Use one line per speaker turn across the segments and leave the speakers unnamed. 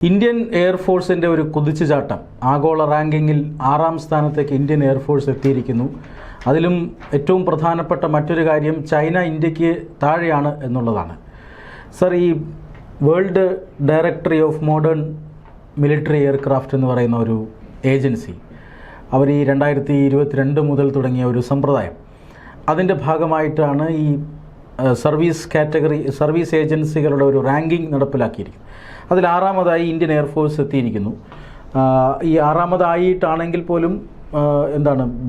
Indian എയർഫോഴ്സിൻ്റെ ഒരു കുതിച്ചുചാട്ടം ആഗോള റാങ്കിങ്ങിൽ 6-ാം സ്ഥാനത്തേക്ക് ഇന്ത്യൻ എയർഫോഴ്സ് എത്തിയിരിക്കുന്നു. അതിലും ഏറ്റവും പ്രധാനപ്പെട്ട മറ്റൊരു കാര്യം ചൈന ഇന്ത്യക്ക് താഴെയാണ് എന്നുള്ളതാണ്. സർ, ഈ world directory of modern military aircraft എന്ന് പറയുന്ന ഒരു ഏജൻസി, അവർ ഈ 2022 മുതൽ തുടങ്ങിയ ഒരു സമ്പ്രദായം, അതിൻ്റെ ഭാഗമായിട്ടാണ് ഈ സർവീസ് ഏജൻസികളുടെ ഒരു റാങ്കിങ് നടപ്പിലാക്കിയിരിക്കുന്നത്. അതിൽ 6-ാമതായി ഇന്ത്യൻ എയർഫോഴ്സ് എത്തിയിരിക്കുന്നു. ഈ 6-ാമതായിട്ടാണെങ്കിൽ പോലും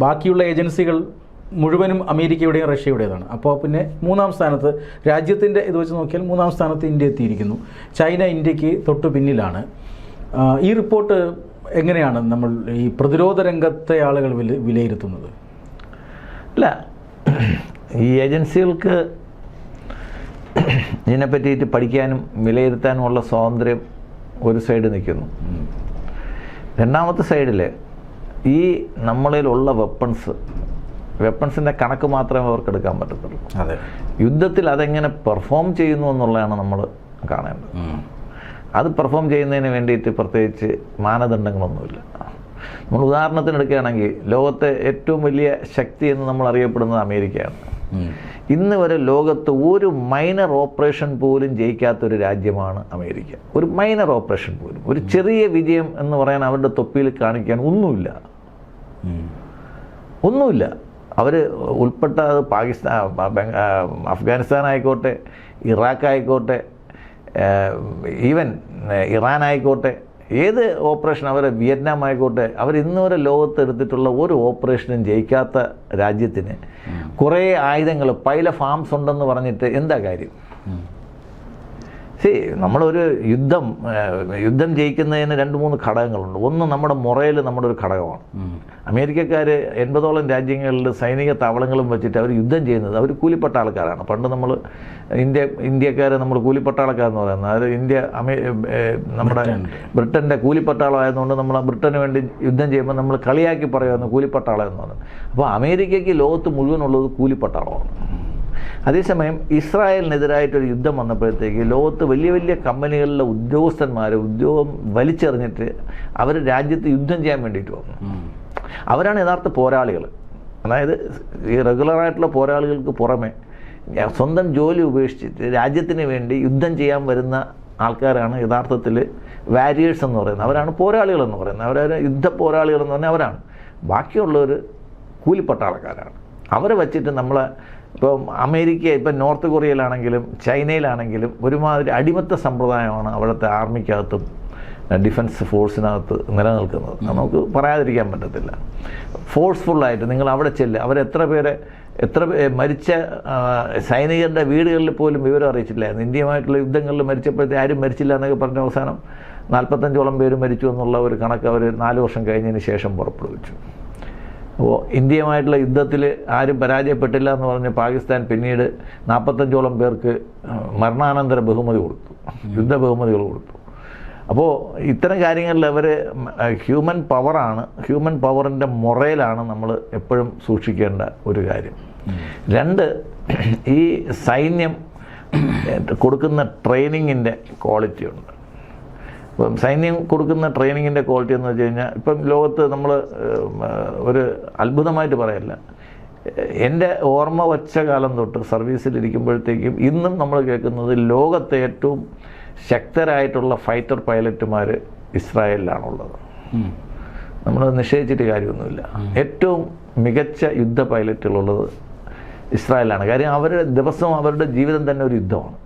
ബാക്കിയുള്ള ഏജൻസികൾ മുഴുവനും അമേരിക്കയുടെയും റഷ്യയുടേതാണ്. അപ്പോൾ പിന്നെ 3-ാം സ്ഥാനത്ത്, രാജ്യത്തിൻ്റെ ഇത് വെച്ച് നോക്കിയാൽ 3-ാം സ്ഥാനത്ത് ഇന്ത്യ എത്തിയിരിക്കുന്നു. ചൈന ഇന്ത്യക്ക് തൊട്ടു പിന്നിലാണ്. ഈ റിപ്പോർട്ട് എങ്ങനെയാണ് നമ്മൾ ഈ പ്രതിരോധ രംഗത്തെ ആളുകൾ വിലയിരുത്തുന്നത്?
അല്ല, ഈ ഏജൻസികൾക്ക് ഇതിനെ പറ്റിയിട്ട് പഠിക്കാനും വിലയിരുത്താനുമുള്ള സ്വാതന്ത്ര്യം ഒരു സൈഡ് നിൽക്കുന്നു. രണ്ടാമത്തെ സൈഡിൽ ഈ നമ്മളിലുള്ള വെപ്പൺസിൻ്റെ കണക്ക് മാത്രമേ അവർക്ക് എടുക്കാൻ പറ്റത്തുള്ളൂ.
അതെ,
യുദ്ധത്തിൽ അതെങ്ങനെ പെർഫോം ചെയ്യുന്നു എന്നുള്ളതാണ് നമ്മൾ കാണേണ്ടത്. അത് പെർഫോം ചെയ്യുന്നതിന് വേണ്ടിയിട്ട് പ്രത്യേകിച്ച് മാനദണ്ഡങ്ങളൊന്നുമില്ല. നമ്മൾ ഉദാഹരണത്തിന് എടുക്കുകയാണെങ്കിൽ ലോകത്തെ ഏറ്റവും വലിയ ശക്തി എന്ന് നമ്മൾ അറിയപ്പെടുന്നത് അമേരിക്കയാണ്. ഇന്ന് വരെ ലോകത്ത് ഒരു മൈനർ ഓപ്പറേഷൻ പോലും ജയിക്കാത്തൊരു രാജ്യമാണ് അമേരിക്ക. ഒരു മൈനർ ഓപ്പറേഷൻ പോലും, ഒരു ചെറിയ വിജയം എന്ന് പറയാൻ അവരുടെ തൊപ്പിയിൽ കാണിക്കാൻ ഒന്നുമില്ല. അവർ ഉൾപ്പെട്ട അഫ്ഗാനിസ്ഥാൻ ആയിക്കോട്ടെ, ഇറാഖ് ആയിക്കോട്ടെ, ഈവൻ ഇറാൻ ആയിക്കോട്ടെ, ഏത് ഓപ്പറേഷൻ, വിയറ്റ്നാം ആയിക്കോട്ടെ, അവർ ഇന്ന് വരെ ലോകത്ത് എടുത്തിട്ടുള്ള ഒരു ഓപ്പറേഷനും ജയിക്കാത്ത രാജ്യത്തിന് കുറേ ആയുധങ്ങൾ, പൈല ഫാംസ് ഉണ്ടെന്ന് പറഞ്ഞിട്ട് എന്താ കാര്യം? നമ്മളൊരു യുദ്ധം ജയിക്കുന്നതിന് 2-3 ഘടകങ്ങളുണ്ട്. ഒന്ന്, നമ്മുടെ മൊറയിൽ നമ്മുടെ ഒരു ഘടകമാണ്. അമേരിക്കക്കാർ 80ഓളം രാജ്യങ്ങളിൽ സൈനിക താവളങ്ങളും വെച്ചിട്ട് അവർ യുദ്ധം ചെയ്യുന്നത് അവർ കൂലിപ്പെട്ട ആൾക്കാരാണ്. പണ്ട് നമ്മൾ ഇന്ത്യക്കാരെ നമ്മൾ കൂലിപ്പട്ടാളക്കാരെന്ന് പറയുന്നത്, അതായത് നമ്മുടെ ബ്രിട്ടൻ്റെ കൂലിപ്പട്ടാളമായതുകൊണ്ട് നമ്മൾ ബ്രിട്ടന് വേണ്ടി യുദ്ധം ചെയ്യുമ്പോൾ നമ്മൾ കളിയാക്കി പറയുന്നു കൂലിപ്പട്ടാളം എന്ന് പറയുന്നത്. അപ്പോൾ അമേരിക്കയ്ക്ക് ലോകത്ത് മുഴുവനുള്ളത് കൂലിപ്പട്ടാളമാണ്. അതേസമയം ഇസ്രായേലിനെതിരായിട്ടൊരു യുദ്ധം വന്നപ്പോഴത്തേക്ക് ലോകത്ത് വലിയ വലിയ കമ്പനികളിലെ ഉദ്യോഗസ്ഥന്മാർ ഉദ്യോഗം വലിച്ചെറിഞ്ഞിട്ട് അവർ രാജ്യത്ത് യുദ്ധം ചെയ്യാൻ വേണ്ടിയിട്ട് വന്നു. അവരാണ് യഥാർത്ഥ പോരാളികൾ. അതായത് ഈ റെഗുലറായിട്ടുള്ള പോരാളികൾക്ക് പുറമെ സ്വന്തം ജോലി ഉപേക്ഷിച്ചിട്ട് രാജ്യത്തിന് വേണ്ടി യുദ്ധം ചെയ്യാൻ വരുന്ന ആൾക്കാരാണ് യഥാർത്ഥത്തിൽ വാരിയേഴ്സ് എന്ന് പറയുന്നത്. അവരാണ് പോരാളികളെന്ന് പറയുന്നത്. അവരെ യുദ്ധ പോരാളികളെന്ന് പറഞ്ഞാൽ അവരാണ്. ബാക്കിയുള്ളവർ കൂലിപ്പട്ടാളക്കാരാണ്. അവരെ വച്ചിട്ട് ഇപ്പം ഇപ്പം നോർത്ത് കൊറിയയിലാണെങ്കിലും ചൈനയിലാണെങ്കിലും ഒരുമാതിരി അടിമത്ത സമ്പ്രദായമാണ് അവിടുത്തെ ആർമിക്കകത്തും ഡിഫൻസ് ഫോഴ്സിനകത്ത് നിലനിൽക്കുന്നത്. നമുക്ക് പറയാതിരിക്കാൻ പറ്റത്തില്ല. ഫോഴ്സ്ഫുള്ളായിട്ട് നിങ്ങൾ അവിടെ എത്ര മരിച്ച സൈനികരുടെ വീടുകളിൽ പോലും വിവരം അറിയിച്ചില്ലായിരുന്നു. ഇന്ത്യയുമായിട്ടുള്ള യുദ്ധങ്ങളിൽ മരിച്ചപ്പോഴത്തെ ആരും മരിച്ചില്ല എന്നൊക്കെ പറഞ്ഞ അവസാനം 45ഓളം പേര് മരിച്ചു എന്നുള്ള ഒരു കണക്ക് അവർ 4 വർഷം കഴിഞ്ഞതിന് ശേഷം പുറപ്പെടുവിച്ചു. അപ്പോൾ ഇന്ത്യയുമായിട്ടുള്ള യുദ്ധത്തിൽ ആരും പരാജയപ്പെട്ടില്ല എന്ന് പറഞ്ഞ് പാകിസ്ഥാൻ പിന്നീട് 45ഓളം പേർക്ക് മരണാനന്തര ബഹുമതി കൊടുത്തു, യുദ്ധ ബഹുമതികൾ കൊടുത്തു. അപ്പോൾ ഇത്തരം കാര്യങ്ങളിൽ അവർ ഹ്യൂമൻ പവറിൻ്റെ മൊറയിലാണ് നമ്മൾ എപ്പോഴും സൂക്ഷിക്കേണ്ട ഒരു കാര്യം. 2, ഈ സൈന്യം കൊടുക്കുന്ന ട്രെയിനിങ്ങിൻ്റെ ക്വാളിറ്റി ഉണ്ട്. ഇപ്പം സൈന്യം കൊടുക്കുന്ന ട്രെയിനിങ്ങിൻ്റെ ക്വാളിറ്റി എന്ന് വെച്ച് കഴിഞ്ഞാൽ, ഇപ്പം ലോകത്ത് നമ്മൾ ഒരു അത്ഭുതമായിട്ട് പറയല്ല, എൻ്റെ ഓർമ്മ വച്ച കാലം തൊട്ട് സർവീസിലിരിക്കുമ്പോഴത്തേക്കും ഇന്നും നമ്മൾ കേൾക്കുന്നത് ലോകത്തെ ഏറ്റവും ശക്തരായിട്ടുള്ള ഫൈറ്റർ പൈലറ്റുമാർ ഇസ്രായേലിലാണുള്ളത്. നമ്മൾ നിഷേധിച്ചിട്ട് കാര്യമൊന്നുമില്ല. ഏറ്റവും മികച്ച യുദ്ധ പൈലറ്റുകളുള്ളത് ഇസ്രായേലാണ്. കാര്യം ദിവസവും അവരുടെ ജീവിതം തന്നെ ഒരു യുദ്ധമാണ്.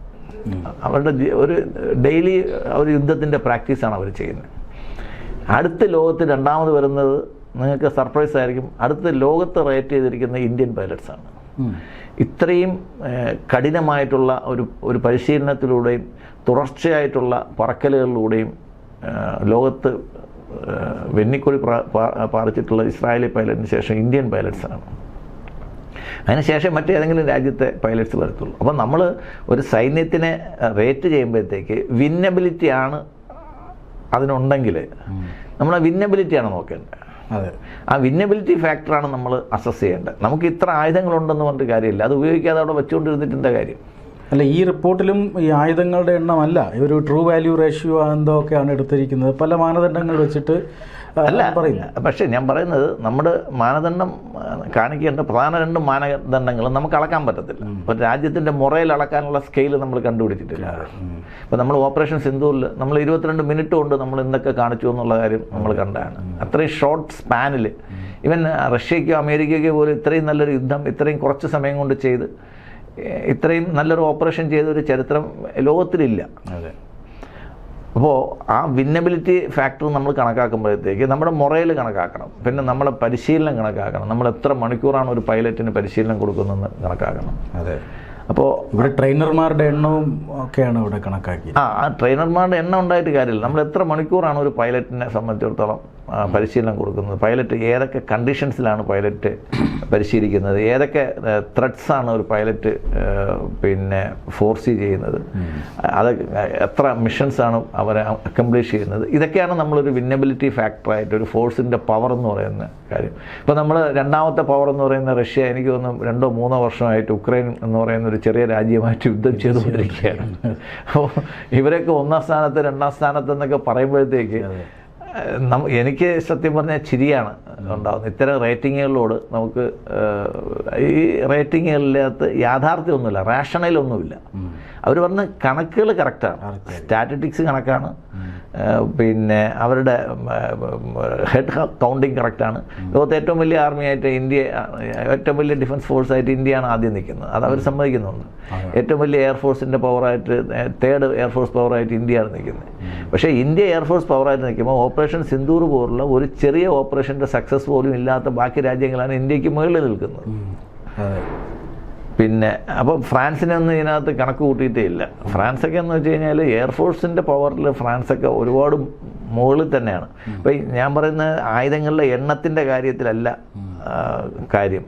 അവരുടെ ഒരു ഡെയിലി യുദ്ധത്തിൻ്റെ പ്രാക്ടീസാണ് അവർ ചെയ്യുന്നത്. അടുത്ത ലോകത്ത് 2ാമത് വരുന്നത് നിങ്ങൾക്ക് സർപ്രൈസ് ആയിരിക്കും. അടുത്ത ലോകത്ത് റേറ്റ് ചെയ്തിരിക്കുന്ന ഇന്ത്യൻ പൈലറ്റ്സാണ്. ഇത്രയും കഠിനമായിട്ടുള്ള ഒരു പരിശീലനത്തിലൂടെയും തുടർച്ചയായിട്ടുള്ള പറക്കലുകളിലൂടെയും ലോകത്ത് വെന്നിക്കൊടി പാറിച്ചിട്ടുള്ള ഇസ്രായേലി പൈലറ്റിന് ശേഷം ഇന്ത്യൻ പൈലറ്റ്സാണ്. അതിനുശേഷം മറ്റേതെങ്കിലും രാജ്യത്തെ പൈലറ്റ്സ് വരത്തുള്ളൂ. അപ്പം നമ്മൾ ഒരു സൈന്യത്തിനെ റേറ്റ് ചെയ്യുമ്പോഴത്തേക്ക് വിന്നബിലിറ്റിയാണ് അതിനുണ്ടെങ്കിൽ നമ്മൾ ആ വിന്നബിലിറ്റിയാണ് നോക്കേണ്ടത്. ആ വിന്നബിലിറ്റി ഫാക്ടറാണ് നമ്മൾ അസസ് ചെയ്യേണ്ടത്. നമുക്ക് ഇത്ര ആയുധങ്ങളുണ്ടെന്ന് പറഞ്ഞിട്ട് കാര്യമില്ല. അത് ഉപയോഗിക്കാതെ അവിടെ വെച്ചുകൊണ്ടിരുന്നിട്ട് എന്താ കാര്യം?
അല്ല, ഈ റിപ്പോർട്ടിലും ഈ ആയുധങ്ങളുടെ എണ്ണമല്ല, ഒരു ട്രൂ വാല്യൂ റേഷ്യോ എന്തൊക്കെയാണ് എടുത്തിരിക്കുന്നത്, പല മാനദണ്ഡങ്ങൾ വെച്ചിട്ട്
അല്ല
പറയുന്നത്.
പക്ഷേ ഞാൻ പറയുന്നത് നമ്മുടെ മാനദണ്ഡം കാണിക്കേണ്ട പ്രധാന 2 മാനദണ്ഡങ്ങൾ നമുക്ക് അളക്കാൻ പറ്റത്തില്ല. ഇപ്പോൾ രാജ്യത്തിൻ്റെ മുറയിൽ അളക്കാനുള്ള സ്കെയിൽ നമ്മൾ കണ്ടുപിടിച്ചിട്ടില്ല. ഇപ്പോൾ നമ്മൾ ഓപ്പറേഷൻ സിന്ദൂറിൽ നമ്മൾ 22 മിനിറ്റ് കൊണ്ട് നമ്മൾ എന്തൊക്കെ കാണിച്ചു എന്നുള്ള കാര്യം നമ്മൾ കണ്ടതാണ്. അത്രയും ഷോർട്ട് സ്പാനിൽ ഈവൻ റഷ്യയ്ക്കോ അമേരിക്കയ്ക്കോ പോലും ഇത്രയും നല്ലൊരു യുദ്ധം ഇത്രയും കുറച്ച് സമയം കൊണ്ട് ചെയ്ത് ഇത്രയും നല്ലൊരു ഓപ്പറേഷൻ ചെയ്തൊരു ചരിത്രം ലോകത്തിലില്ല.
അതെ.
അപ്പോൾ ആ വിന്നബിലിറ്റി ഫാക്ടർ നമ്മൾ കണക്കാക്കുമ്പോഴത്തേക്ക് നമ്മുടെ മുറയിൽ കണക്കാക്കണം, പിന്നെ നമ്മളെ പരിശീലനം കണക്കാക്കണം, നമ്മൾ എത്ര മണിക്കൂറാണ് ഒരു പൈലറ്റിന് പരിശീലനം കൊടുക്കുന്നതെന്ന് കണക്കാക്കണം.
അതെ.
അപ്പോൾ
ഇവിടെ ട്രെയിനർമാരുടെ എണ്ണവും ഒക്കെയാണ് ഇവിടെ കണക്കാക്കി.
ആ ട്രെയിനർമാരുടെ എണ്ണം ഉണ്ടായിട്ട് കാര്യമില്ല. നമ്മൾ എത്ര മണിക്കൂറാണ് ഒരു പൈലറ്റിനെ സംബന്ധിച്ചിടത്തോളം പരിശീലനം കൊടുക്കുന്നത്, പൈലറ്റ് ഏതൊക്കെ കണ്ടീഷൻസിലാണ് പൈലറ്റ് പരിശീലിക്കുന്നത്, ഏതൊക്കെ ത്രെഡ്സാണ് ഒരു പൈലറ്റ് പിന്നെ ഫോർസി ചെയ്യുന്നത്, അത് എത്ര മിഷൻസാണ് അവരെ അക്കംപ്ലിഷ് ചെയ്യുന്നത്, ഇതൊക്കെയാണ് നമ്മളൊരു വിന്നബിലിറ്റി ഫാക്ടറായിട്ട് ഒരു ഫോഴ്സിൻ്റെ പവർ എന്ന് പറയുന്ന കാര്യം. ഇപ്പോൾ നമ്മൾ രണ്ടാമത്തെ പവർ എന്ന് പറയുന്ന റഷ്യ, എനിക്ക് തോന്നുന്നു 2-3 വർഷമായിട്ട് ഉക്രൈൻ എന്ന് പറയുന്ന ഒരു ചെറിയ രാജ്യമായിട്ട് യുദ്ധം ചെയ്തുകൊണ്ടിരിക്കുകയാണ്. അപ്പോൾ ഇവരൊക്കെ 1ാം സ്ഥാനത്ത് 2ാം സ്ഥാനത്ത് എന്നൊക്കെ പറയുമ്പോഴത്തേക്ക് എനിക്ക് സത്യം പറഞ്ഞാൽ ചിരിയാണ് ഉണ്ടാകുന്നത്. ഇത്തരം റേറ്റിങ്ങുകളോട് നമുക്ക് ഈ റേറ്റിങ്ങുകളിനകത്ത് യാഥാർത്ഥ്യമൊന്നുമില്ല, റാഷണലൊന്നുമില്ല. അവർ പറഞ്ഞ കണക്കുകൾ കറക്റ്റാണ്, സ്റ്റാറ്റിസ്റ്റിക്സ് കണക്കാണ്, പിന്നെ അവരുടെ ഹെഡ് കൗണ്ടിങ് കറക്റ്റാണ്. ലോകത്തെ ഏറ്റവും വലിയ ആർമിയായിട്ട് ഇന്ത്യ, ഏറ്റവും വലിയ ഡിഫൻസ് ഫോഴ്സായിട്ട് ഇന്ത്യയാണ് ആദ്യം നിൽക്കുന്നത്, അത് അവർ സമ്മതിക്കുന്നുണ്ട്. ഏറ്റവും വലിയ എയർഫോഴ്സിൻ്റെ പവറായിട്ട് 3rd എയർഫോഴ്സ് പവറായിട്ട് ഇന്ത്യയാണ് നിൽക്കുന്നത്. പക്ഷേ ഇന്ത്യ എയർഫോഴ്സ് പവറായിട്ട് നിൽക്കുമ്പോൾ ഓപ്പറേഷൻ സിന്ദൂർ പോലുള്ള ഒരു ചെറിയ ഓപ്പറേഷൻ്റെ സക്സസ് പോലും ഇല്ലാത്ത ബാക്കി രാജ്യങ്ങളാണ് ഇന്ത്യക്ക് മുകളിൽ നിൽക്കുന്നത്. പിന്നെ അപ്പോൾ ഫ്രാൻസിനൊന്നും ഇതിനകത്ത് കണക്ക് കൂട്ടിയിട്ടേ ഇല്ല. ഫ്രാൻസൊക്കെ എന്ന് വെച്ച് കഴിഞ്ഞാൽ എയർഫോഴ്സിൻ്റെ പവറിൽ ഫ്രാൻസൊക്കെ ഒരുപാട് മുകളിൽ തന്നെയാണ്. അപ്പോൾ ഞാൻ പറയുന്ന ആയുധങ്ങളുടെ എണ്ണത്തിൻ്റെ കാര്യത്തിലല്ല കാര്യം,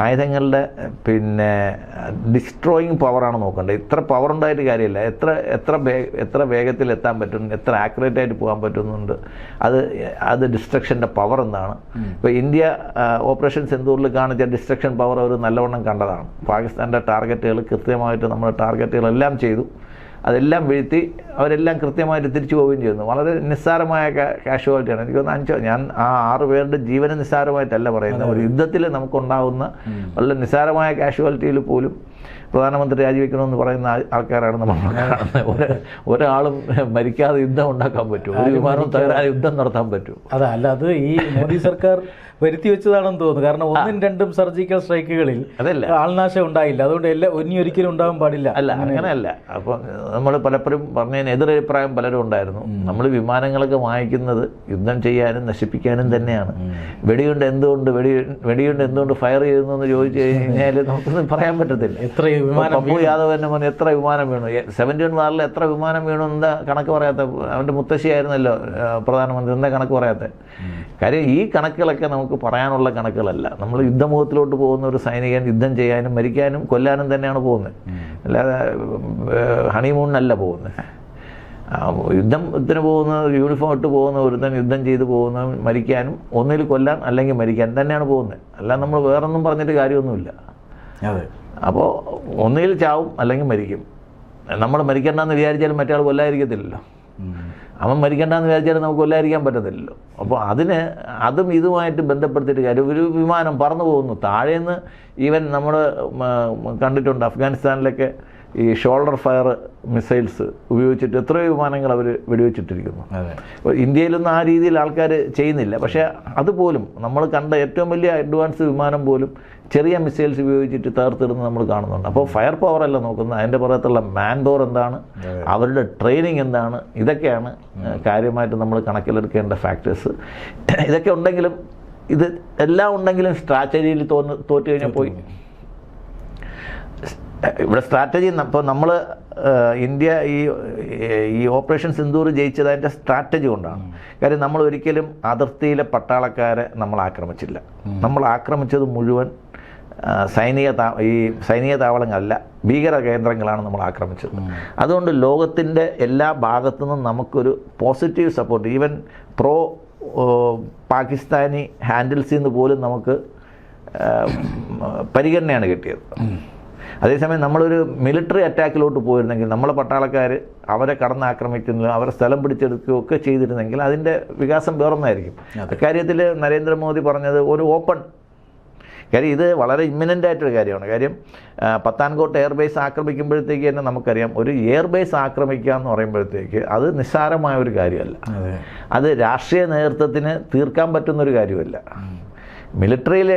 ആയുധങ്ങളുടെ പിന്നെ ഡിസ്ട്രോയിങ് പവറാണ് നോക്കേണ്ടത്. ഇത്ര പവർ ഉണ്ടായിട്ട് കാര്യമില്ല, എത്ര വേഗത്തിൽ എത്താൻ പറ്റും, എത്ര ആക്യുറേറ്റ് ആയിട്ട് പോകാൻ പറ്റുന്നുണ്ട്, അത് ഡിസ്ട്രക്ഷൻ്റെ പവർ എന്താണ്. ഇപ്പോൾ ഇന്ത്യ ഓപ്പറേഷൻ സിന്ദൂറിൽ കാണിച്ച ഡിസ്ട്രക്ഷൻ പവർ അവർ നല്ലവണ്ണം കണ്ടതാണ്. പാകിസ്ഥാൻ്റെ ടാർഗറ്റുകൾ കൃത്യമായിട്ട് നമ്മൾ ടാർഗറ്റുകളെല്ലാം ചെയ്തു, അതെല്ലാം വീഴ്ത്തി അവരെല്ലാം കൃത്യമായിട്ട് തിരിച്ചു പോവുകയും ചെയ്യുന്നു. വളരെ നിസ്സാരമായ കാഷ്വാലിറ്റിയാണ്. എനിക്ക് തോന്നുന്നു ഞാൻ ആ 6 പേരുടെ ജീവനെ നിസ്സാരമായിട്ടല്ല പറയുന്നത്. ഒരു യുദ്ധത്തിൽ നമുക്കുണ്ടാകുന്ന വളരെ നിസ്സാരമായ കാഷ്വാലിറ്റിയിൽ പോലും പ്രധാനമന്ത്രി രാജിവെക്കണമെന്ന് പറയുന്ന ആൾക്കാരാണ് നമ്മൾ കാണുന്നത്. ഒരാളും മരിക്കാതെ യുദ്ധം ഉണ്ടാക്കാൻ പറ്റും, ഒരു വിമാനം തകരാതെ യുദ്ധം നടത്താൻ പറ്റും.
അതല്ല, അത് ഈ മോദി സർക്കാർ വരുത്തി വെച്ചതാണെന്ന് തോന്നുന്നു. കാരണം 1ഉം 2ഉം സർജിക്കൽ സ്ട്രൈക്കുകളിൽ ആൾനാശം ഉണ്ടായില്ല, അതുകൊണ്ട് ഇനി ഒരിക്കലും ഉണ്ടാകാൻ പാടില്ല.
അല്ല, അങ്ങനെയല്ല. അപ്പോൾ നമ്മൾ പലപ്പോഴും പറഞ്ഞതിന് എതിരഭിപ്രായം പലരും ഉണ്ടായിരുന്നു. നമ്മൾ വിമാനങ്ങളൊക്കെ വാങ്ങിക്കുന്നത് യുദ്ധം ചെയ്യാനും നശിപ്പിക്കാനും തന്നെയാണ്. വെടിയുണ്ട് എന്തുകൊണ്ട് ഫയർ ചെയ്യുന്നു എന്ന് ചോദിച്ചു കഴിഞ്ഞാൽ നമുക്കൊന്നും പറയാൻ പറ്റത്തില്ല. പപ്പു യാദവ് തന്നെ പറഞ്ഞു എത്ര വിമാനം വീണു, 71 വാറിൽ എത്ര വിമാനം വീണു, എന്താ കണക്ക് പറയാത്ത? അവൻ്റെ മുത്തശ്ശിയായിരുന്നല്ലോ പ്രധാനമന്ത്രി, എന്താ കണക്ക് പറയാത്ത? കാര്യം ഈ കണക്കുകളൊക്കെ നമുക്ക് പറയാനുള്ള കണക്കുകളല്ല. നമ്മൾ യുദ്ധമുഖത്തിലോട്ട് പോകുന്ന ഒരു സൈനികൻ യുദ്ധം ചെയ്യാനും മരിക്കാനും കൊല്ലാനും തന്നെയാണ് പോകുന്നത്, അല്ലാതെ ഹണിമൂണിനല്ല പോകുന്നത്. യുദ്ധത്തിന് പോകുന്ന, യൂണിഫോം ഇട്ട് പോകുന്ന ഒരുത്തൻ യുദ്ധം ചെയ്ത് പോകുന്ന മരിക്കാനും, ഒന്നിൽ കൊല്ലാൻ അല്ലെങ്കിൽ മരിക്കാൻ തന്നെയാണ് പോകുന്നത്. അല്ലാതെ നമ്മൾ വേറൊന്നും പറഞ്ഞിട്ട് കാര്യമൊന്നുമില്ല. അപ്പോൾ ഒന്നുകിൽ ചാവും അല്ലെങ്കിൽ മരിക്കും. നമ്മൾ മരിക്കണ്ടെന്ന് വിചാരിച്ചാലും മറ്റേ ആൾ കൊല്ലാതിരിക്കത്തില്ലല്ലോ. അവൻ മരിക്കണ്ടെന്ന് വിചാരിച്ചാലും നമുക്ക് കൊല്ലാതിരിക്കാൻ പറ്റത്തില്ലല്ലോ. അപ്പോൾ അതും ഇതുമായിട്ട് ബന്ധപ്പെടുത്തിയിട്ട് കാര്യം. ഒരു വിമാനം പറന്നു പോകുന്നു താഴേന്ന്, ഈവൻ നമ്മൾ കണ്ടിട്ടുണ്ട് അഫ്ഗാനിസ്ഥാനിലൊക്കെ ഈ ഷോൾഡർ ഫയർ മിസൈൽസ് ഉപയോഗിച്ചിട്ട് എത്രയോ വിമാനങ്ങൾ അവർ വെടിവെച്ചിട്ടിരിക്കുന്നു. ഇന്ത്യയിലൊന്നും ആ രീതിയിൽ ആൾക്കാർ ചെയ്യുന്നില്ല. പക്ഷേ അതുപോലും നമ്മൾ കണ്ട ഏറ്റവും വലിയ അഡ്വാൻസ് വിമാനം പോലും ചെറിയ മിസൈൽസ് ഉപയോഗിച്ചിട്ട് തകർത്തിടുന്ന് നമ്മൾ കാണുന്നുണ്ട്. അപ്പോൾ ഫയർ പവർ അല്ല നോക്കുന്നത്, അതിൻ്റെ പുറത്തുള്ള മാൻ പവർ എന്താണ്, അവരുടെ ട്രെയിനിങ് എന്താണ്, ഇതൊക്കെയാണ് കാര്യമായിട്ട് നമ്മൾ കണക്കിലെടുക്കേണ്ട ഫാക്ടേഴ്സ്. ഇതൊക്കെ ഉണ്ടെങ്കിലും, ഇത് എല്ലാം ഉണ്ടെങ്കിലും സ്ട്രാറ്റജിയിൽ തോറ്റു കഴിഞ്ഞാൽ പോയി. ഇവിടെ സ്ട്രാറ്റജി, ഇപ്പോൾ നമ്മൾ ഇന്ത്യ ഈ ഓപ്പറേഷൻ സിന്ദൂർ ജയിച്ചത് അതിൻ്റെ സ്ട്രാറ്റജി കൊണ്ടാണ്. കാര്യം നമ്മൾ ഒരിക്കലും അതിർത്തിയിലെ പട്ടാളക്കാരെ നമ്മൾ ആക്രമിച്ചില്ല. നമ്മൾ ആക്രമിച്ചത് മുഴുവൻ സൈനിക താവളങ്ങളല്ല, ഭീകര കേന്ദ്രങ്ങളാണ് നമ്മൾ ആക്രമിച്ചത്. അതുകൊണ്ട് ലോകത്തിൻ്റെ എല്ലാ ഭാഗത്തു നിന്നും നമുക്കൊരു positive support, even pro Pakistani ഹാൻഡിൽസിൽ നിന്ന് പോലും നമുക്ക് പരിഗണനയാണ് കിട്ടിയത്. അതേസമയം നമ്മളൊരു മിലിറ്ററി അറ്റാക്കിലോട്ട് പോയിരുന്നെങ്കിൽ നമ്മളെ പട്ടാളക്കാർ അവരെ കടന്നാക്രമിക്കുന്നതോ അവരെ സ്ഥലം പിടിച്ചെടുക്കുകയോ ഒക്കെ ചെയ്തിരുന്നെങ്കിൽ അതിൻ്റെ വികാസം വേറൊന്നായിരിക്കും. അക്കാര്യത്തിൽ നരേന്ദ്രമോദി പറഞ്ഞത് ഒരു ഓപ്പൺ കാര്യം, ഇത് വളരെ ഇമ്മിനൻ്റ് ആയിട്ടൊരു കാര്യമാണ്. കാര്യം പത്താൻകോട്ട് എയർബേസ് ആക്രമിക്കുമ്പോഴത്തേക്ക് തന്നെ നമുക്കറിയാം, ഒരു എയർബേസ് ആക്രമിക്കുക എന്ന് പറയുമ്പോഴത്തേക്ക് അത് നിസ്സാരമായ ഒരു കാര്യമല്ല. അത് രാഷ്ട്രീയ നേതൃത്വത്തിന് തീർക്കാൻ പറ്റുന്നൊരു കാര്യമല്ല. മിലിറ്ററിയിൽ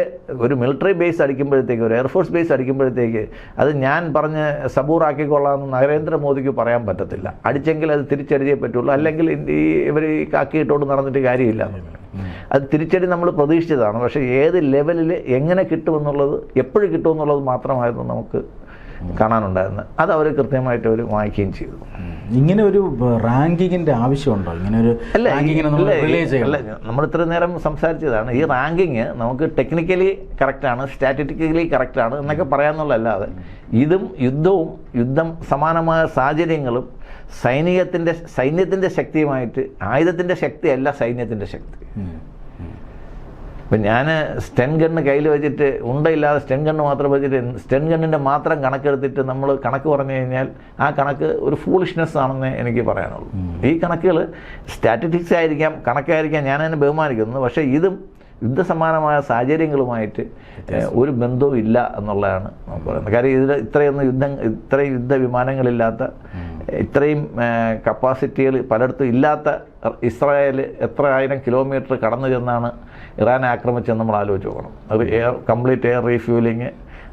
ഒരു മിലിറ്ററി ബേസ് അടിക്കുമ്പോഴത്തേക്ക്, ഒരു എയർഫോഴ്സ് ബേസ് അടിക്കുമ്പോഴത്തേക്ക് അത് ഞാൻ പറഞ്ഞ് സബൂറാക്കിക്കൊള്ളാമെന്ന് നരേന്ദ്രമോദിക്ക് പറയാൻ പറ്റത്തില്ല. അടിച്ചെങ്കിൽ അത് തിരിച്ചടിച്ചേ പറ്റുള്ളൂ, അല്ലെങ്കിൽ ഇവർ ഈ കാക്കിയിട്ടോണ്ട് നടന്നിട്ട് കാര്യമില്ല. അത് തിരിച്ചടി നമ്മൾ പ്രതീക്ഷിച്ചതാണ്. പക്ഷേ ഏത് ലെവലിൽ എങ്ങനെ കിട്ടുമെന്നുള്ളത്, എപ്പോഴും കിട്ടുമെന്നുള്ളത് മാത്രമായിരുന്നു നമുക്ക് കാണാനുണ്ടായിരുന്നത്. അത് അവർ കൃത്യമായിട്ട് അവർ വാങ്ങിക്കുകയും ചെയ്തു.
ഇങ്ങനെ ഒരു റാങ്കിങ്ങിൻ്റെ ആവശ്യമുണ്ടോ? ഇങ്ങനെ ഒരു
നമ്മൾ ഇത്ര നേരം സംസാരിച്ചതാണ്. ഈ റാങ്കിങ് നമുക്ക് ടെക്നിക്കലി കറക്റ്റാണ്, സ്റ്റാറ്റിസ്റ്റിക്കലി കറക്റ്റാണ് എന്നൊക്കെ പറയാമെന്നുള്ളതല്ലാതെ യുദ്ധം സമാനമായ സാഹചര്യങ്ങളും സൈന്യത്തിൻ്റെ ശക്തിയുമായിട്ട്, ആയുധത്തിൻ്റെ ശക്തിയല്ല സൈന്യത്തിൻ്റെ ശക്തി. ഇപ്പം ഞാൻ സ്റ്റെൻ ഗണ്ണ് കയ്യിൽ വെച്ചിട്ട്, ഉണ്ടയില്ലാതെ സ്റ്റെൻ ഗണ്ണ് മാത്രം വെച്ചിട്ട് സ്റ്റെൻ ഗണ്ണിൻ്റെ മാത്രം കണക്കെടുത്തിട്ട് നമ്മൾ കണക്ക് പറഞ്ഞു കഴിഞ്ഞാൽ ആ കണക്ക് ഒരു ഫൂളിഷ്നെസ് ആണെന്ന് എനിക്ക് പറയാനുള്ളൂ. ഈ കണക്കുകൾ സ്റ്റാറ്റിസ്റ്റിക്സ് ആയിരിക്കാം, കണക്കായിരിക്കാം, ഞാനതിനെ ബഹുമാനിക്കുന്നു. പക്ഷേ ഇതും യുദ്ധസമാനമായ സാഹചര്യങ്ങളുമായിട്ട് ഒരു ബന്ധവും ഇല്ല എന്നുള്ളതാണ് നമുക്ക് പറയുന്നത്. കാര്യം ഇതിൽ ഇത്രയും യുദ്ധവിമാനങ്ങളില്ലാത്ത, ഇത്രയും കപ്പാസിറ്റികൾ പലയിടത്തും ഇല്ലാത്ത ഇസ്രായേൽ എത്ര ആയിരം കിലോമീറ്റർ കടന്നു ചെന്നാണ് ഇറാനെ ആക്രമിച്ചെന്ന് നമ്മൾ ആലോചിച്ച് നോക്കണം. അത് കംപ്ലീറ്റ് എയർ റീഫ്യൂലിങ്,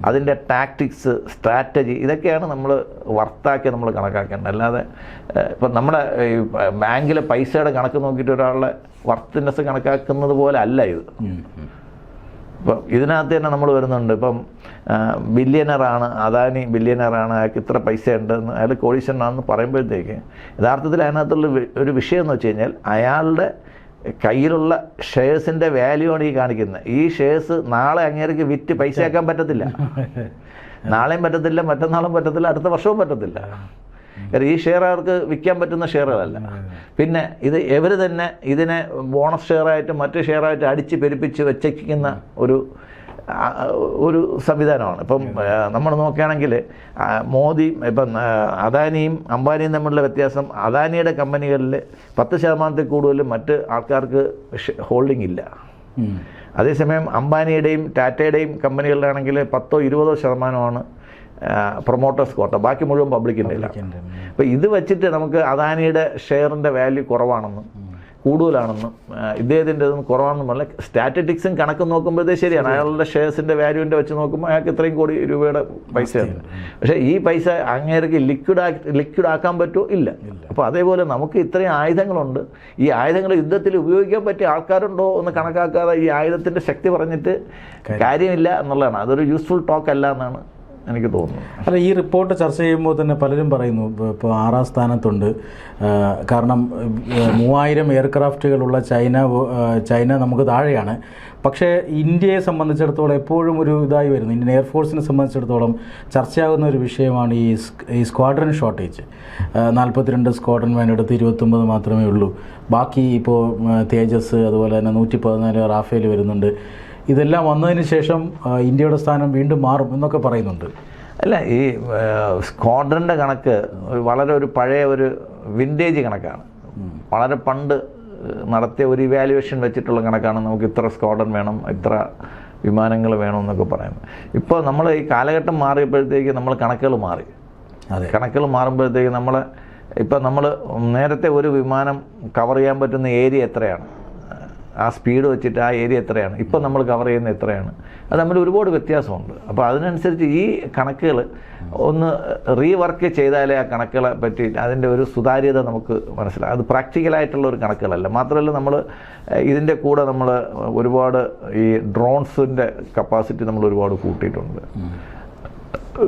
അതിൻ്റെ ടാക്ടിക്സ്, സ്ട്രാറ്റജി, ഇതൊക്കെയാണ് നമ്മൾ വർത്താക്കി നമ്മൾ കണക്കാക്കേണ്ടത്. അല്ലാതെ ഇപ്പം നമ്മുടെ ഈ ബാങ്കിലെ പൈസയുടെ കണക്ക് നോക്കിയിട്ട് ഒരാളുടെ വർത്തിനെസ് കണക്കാക്കുന്നത് പോലെ അല്ല ഇത്. ഇപ്പം ഇതിനകത്ത് തന്നെ നമ്മൾ വരുന്നുണ്ട്. ഇപ്പം ബില്യനറാണ് അദാനി, ബില്യനറാണ്, അയാൾക്ക് ഇത്ര പൈസ ഉണ്ടെന്ന്, അയാൾ കോടീശ്വരനാണെന്ന് പറയുമ്പോഴത്തേക്ക് യഥാർത്ഥത്തിൽ അതിനകത്തുള്ള ഒരു വിഷയം എന്ന് വെച്ച് കഴിഞ്ഞാൽ അയാളുടെ കയ്യിലുള്ള ഷെയർസിൻ്റെ വാല്യൂ ആണ് ഈ കാണിക്കുന്നത്. ഈ ഷെയർസ് നാളെ അങ്ങേർക്ക് വിറ്റ് പൈസയാക്കാൻ പറ്റത്തില്ല. നാളെയും പറ്റത്തില്ല, മറ്റന്നാളും പറ്റത്തില്ല, അടുത്ത വർഷവും പറ്റത്തില്ല. കാരണം ഈ ഷെയർ അവർക്ക് വിൽക്കാൻ പറ്റുന്ന ഷെയറുകളല്ല. പിന്നെ ഇവർ തന്നെ ഇതിനെ ബോണസ് ഷെയറായിട്ട് മറ്റ് ഷെയറായിട്ട് അടിച്ച് പെരുപ്പിച്ച് വെച്ചിരിക്കുന്ന ഒരു സംവിധാനമാണ്. ഇപ്പം നമ്മൾ നോക്കുകയാണെങ്കിൽ മോദി, ഇപ്പം അദാനിയും അംബാനിയും തമ്മിലുള്ള വ്യത്യാസം, അദാനിയുടെ കമ്പനികളിൽ 10% കൂടുതലും മറ്റ് ആൾക്കാർക്ക് ഹോൾഡിംഗ് ഇല്ല. അതേസമയം അംബാനിയുടെയും ടാറ്റയുടെയും കമ്പനികളിലാണെങ്കിൽ 10-20% പ്രൊമോട്ടേഴ്സ് കോട്ട, ബാക്കി മുഴുവൻ പബ്ലിക്കിൻ്റെ ഇല്ല. അപ്പോൾ ഇത് വെച്ചിട്ട് നമുക്ക് അദാനിയുടെ ഷെയറിൻ്റെ വാല്യൂ കുറവാണെന്നും കൂടുതലാണെന്നും ഇദ്ദേഹത്തിൻ്റെ കുറവാണെന്നും പറഞ്ഞാൽ സ്റ്റാറ്റിസ്റ്റിക്സും കണക്ക് നോക്കുമ്പോഴത്തേ ശരിയാണ്. അയാളുടെ ഷെയർസിൻ്റെ വാല്യൂവിൻ്റെ വെച്ച് നോക്കുമ്പോൾ അയാൾക്ക് ഇത്രയും കോടി രൂപയുടെ പൈസയാണ്. പക്ഷേ ഈ പൈസ അങ്ങേർക്ക് ലിക്വിഡ് ആക്കാൻ പറ്റുമോ? ഇല്ല. അപ്പോൾ അതേപോലെ നമുക്ക് ഇത്രയും ആയുധങ്ങളുണ്ട്. ഈ ആയുധങ്ങൾ യുദ്ധത്തിൽ ഉപയോഗിക്കാൻ പറ്റിയ ആൾക്കാരുണ്ടോ എന്ന് കണക്കാക്കാതെ ഈ ആയുധത്തിൻ്റെ ശക്തി പറഞ്ഞിട്ട് കാര്യമില്ല എന്നുള്ളതാണ്. അതൊരു യൂസ്ഫുൾ ടോക്ക് അല്ല എന്നാണ് എനിക്ക് തോന്നുന്നു.
അല്ല, ഈ റിപ്പോർട്ട് ചർച്ച ചെയ്യുമ്പോൾ തന്നെ പലരും പറയുന്നു ഇപ്പോൾ 6ാം സ്ഥാനത്തുണ്ട്. കാരണം 3000 എയർക്രാഫ്റ്റുകളുള്ള ചൈന നമുക്ക് താഴെയാണ്. പക്ഷേ ഇന്ത്യയെ സംബന്ധിച്ചിടത്തോളം എപ്പോഴും ഒരു ഇതായി വരുന്നു, ഇന്ത്യൻ എയർഫോഴ്സിനെ സംബന്ധിച്ചിടത്തോളം ചർച്ചയാകുന്ന ഒരു വിഷയമാണ് ഈ സ്ക്വാഡ്രൺ ഷോർട്ടേജ്. 42 സ്ക്വാഡ്രൺ വേണ്ടിടത്ത് 29 മാത്രമേ ഉള്ളൂ. ബാക്കി ഇപ്പോൾ തേജസ്, അതുപോലെ തന്നെ 114 റാഫേൽ വരുന്നുണ്ട്. ഇതെല്ലാം വന്നതിന് ശേഷം ഇന്ത്യയുടെ സ്ഥാനം വീണ്ടും മാറും എന്നൊക്കെ പറയുന്നുണ്ട്.
അല്ല, ഈ സ്ക്വാഡ്രൻ്റെ കണക്ക് വളരെ ഒരു പഴയ ഒരു വിൻറ്റേജ് കണക്കാണ്. വളരെ പണ്ട് നടത്തിയ ഒരു ഇവാലുവേഷൻ വെച്ചിട്ടുള്ള കണക്കാണ്. നമുക്ക് ഇത്ര സ്ക്വാഡ്രൺ വേണം, ഇത്ര വിമാനങ്ങൾ വേണം എന്നൊക്കെ പറയുന്നത്. ഇപ്പോൾ നമ്മൾ ഈ കാലഘട്ടം മാറിയപ്പോഴത്തേക്ക് നമ്മൾ കണക്കുകൾ മാറി. കണക്കുകൾ മാറുമ്പോഴത്തേക്ക് നമ്മൾ നേരത്തെ ഒരു വിമാനം കവർ ചെയ്യാൻ പറ്റുന്ന ഏരിയ എത്രയാണ്, ആ സ്പീഡ് വെച്ചിട്ട് ആ ഏരിയ എത്രയാണ്, ഇപ്പം നമ്മൾ കവർ ചെയ്യുന്ന എത്രയാണ്, അത് തമ്മിൽ ഒരുപാട് വ്യത്യാസമുണ്ട്. അപ്പോൾ അതിനനുസരിച്ച് ഈ കണക്കുകൾ ഒന്ന് റീവർക്ക് ചെയ്താലേ ആ കണക്കുകളെ പറ്റി അതിൻ്റെ ഒരു സുതാര്യത നമുക്ക് മനസ്സിലാകും. അത് പ്രാക്ടിക്കലായിട്ടുള്ള ഒരു കണക്കുകളല്ല. മാത്രമല്ല, നമ്മൾ ഇതിൻ്റെ കൂടെ നമ്മൾ ഒരുപാട് ഈ ഡ്രോൺസിൻ്റെ കപ്പാസിറ്റി നമ്മൾ ഒരുപാട് കൂട്ടിയിട്ടുണ്ട്.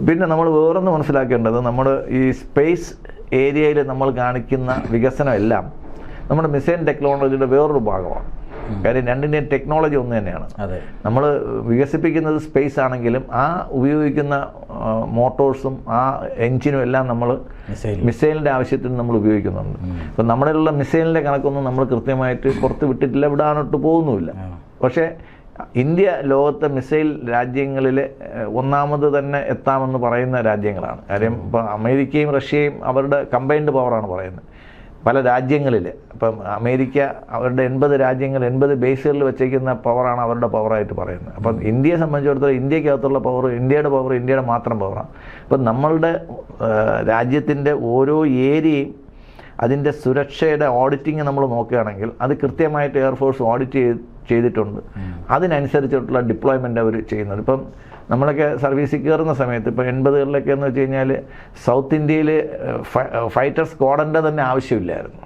പിന്നെ നമ്മൾ വേറൊന്ന് മനസ്സിലാക്കേണ്ടത്, നമ്മുടെ ഈ സ്പേസ് ഏരിയയിൽ നമ്മൾ കാണിക്കുന്ന വികസനം എല്ലാം നമ്മുടെ മിസൈൽ ടെക്നോളജിയുടെ വേറൊരു ഭാഗമാണ്. കാര്യം രണ്ടിൻ്റെയും ടെക്നോളജി ഒന്ന് തന്നെയാണ്. നമ്മൾ വികസിപ്പിക്കുന്നത് സ്പേസ് ആണെങ്കിലും ആ ഉപയോഗിക്കുന്ന മോട്ടോഴ്സും ആ എൻജിനും എല്ലാം നമ്മൾ മിസൈലിൻ്റെ ആവശ്യത്തിന് നമ്മൾ ഉപയോഗിക്കുന്നുണ്ട്. അപ്പം നമ്മുടെയുള്ള മിസൈലിൻ്റെ കണക്കൊന്നും നമ്മൾ കൃത്യമായിട്ട് പുറത്ത് വിട്ടിട്ടില്ല, വിടാനോട്ട് പോകുന്നുമില്ല. പക്ഷേ ഇന്ത്യ ലോകത്തെ മിസൈൽ രാജ്യങ്ങളിൽ ഒന്നാമത് തന്നെ എത്താമെന്ന് പറയുന്ന രാജ്യങ്ങളാണ്. കാര്യം ഇപ്പോൾ അമേരിക്കയും റഷ്യയും അവരുടെ കമ്പൈൻഡ് പവറാണ് പറയുന്നത് പല രാജ്യങ്ങളിൽ. ഇപ്പം അമേരിക്ക അവരുടെ 80 രാജ്യങ്ങൾ 80 ബേസുകളിൽ വെച്ചേക്കുന്ന പവറാണ് അവരുടെ പവറായിട്ട് പറയുന്നത്. അപ്പം ഇന്ത്യയെ സംബന്ധിച്ചിടത്തോളം ഇന്ത്യക്കകത്തുള്ള പവർ ഇന്ത്യയുടെ മാത്രം പവറാണ്. അപ്പം നമ്മളുടെ രാജ്യത്തിൻ്റെ ഓരോ ഏരിയയും അതിൻ്റെ സുരക്ഷയുടെ ഓഡിറ്റിങ് നമ്മൾ നോക്കുകയാണെങ്കിൽ അത് കൃത്യമായിട്ട് എയർഫോഴ്സ് ഓഡിറ്റ് ചെയ്തിട്ടുണ്ട്. അതിനനുസരിച്ചിട്ടുള്ള ഡിപ്ലോയ്മെൻ്റ് അവർ ചെയ്യുന്നത്. ഇപ്പം നമ്മളൊക്കെ സർവീസിൽ കയറുന്ന സമയത്ത് ഇപ്പോൾ 80കളിലൊക്കെ എന്ന് വെച്ച് കഴിഞ്ഞാൽ സൗത്ത് ഇന്ത്യയിൽ ഫൈറ്റർ സ്ക്വാഡൻ്റെ തന്നെ ആവശ്യമില്ലായിരുന്നു.